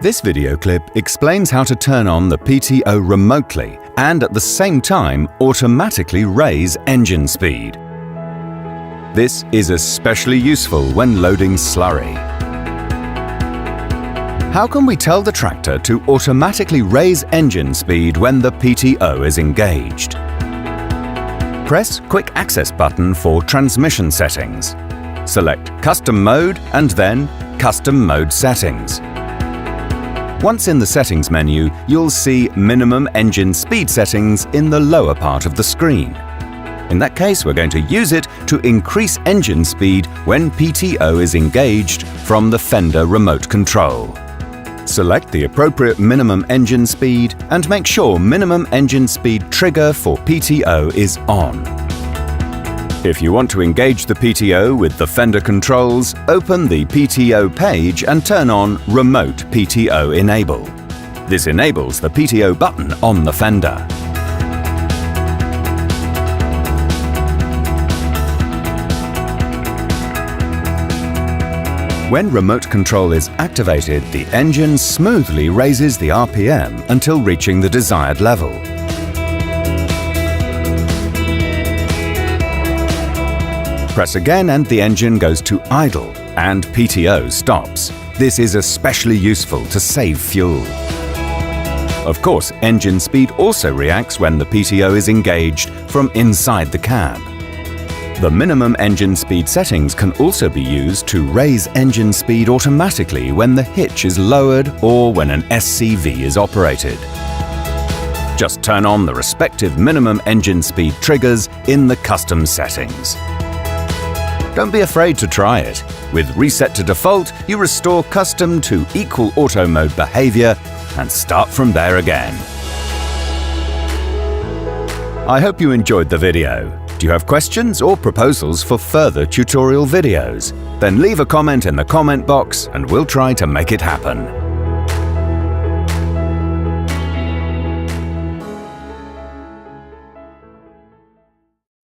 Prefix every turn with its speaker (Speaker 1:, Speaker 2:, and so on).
Speaker 1: This video clip explains how to turn on the PTO remotely and at the same time automatically raise engine speed. This is especially useful when loading slurry. How can we tell the tractor to automatically raise engine speed when the PTO is engaged? Press Quick Access button for transmission settings. Select Custom Mode and then Custom Mode Settings. Once in the Settings menu, you'll see Minimum Engine Speed Settings in the lower part of the screen. In that case, we're going to use it to increase engine speed when PTO is engaged from the fender remote control. Select the appropriate minimum engine speed and make sure Minimum Engine Speed Trigger for PTO is on. If you want to engage the PTO with the fender controls, open the PTO page and turn on Remote PTO Enable. This enables the PTO button on the fender. When remote control is activated, the engine smoothly raises the RPM until reaching the desired level. Press again and the engine goes to idle and PTO stops. This is especially useful to save fuel. Of course, engine speed also reacts when the PTO is engaged from inside the cab. The minimum engine speed settings can also be used to raise engine speed automatically when the hitch is lowered or when an SCV is operated. Just turn on the respective minimum engine speed triggers in the custom settings. Don't be afraid to try it. With Reset to Default, you restore custom to equal auto mode behavior and start from there again. I hope you enjoyed the video. Do you have questions or proposals for further tutorial videos? Then leave a comment in the comment box and we'll try to make it happen.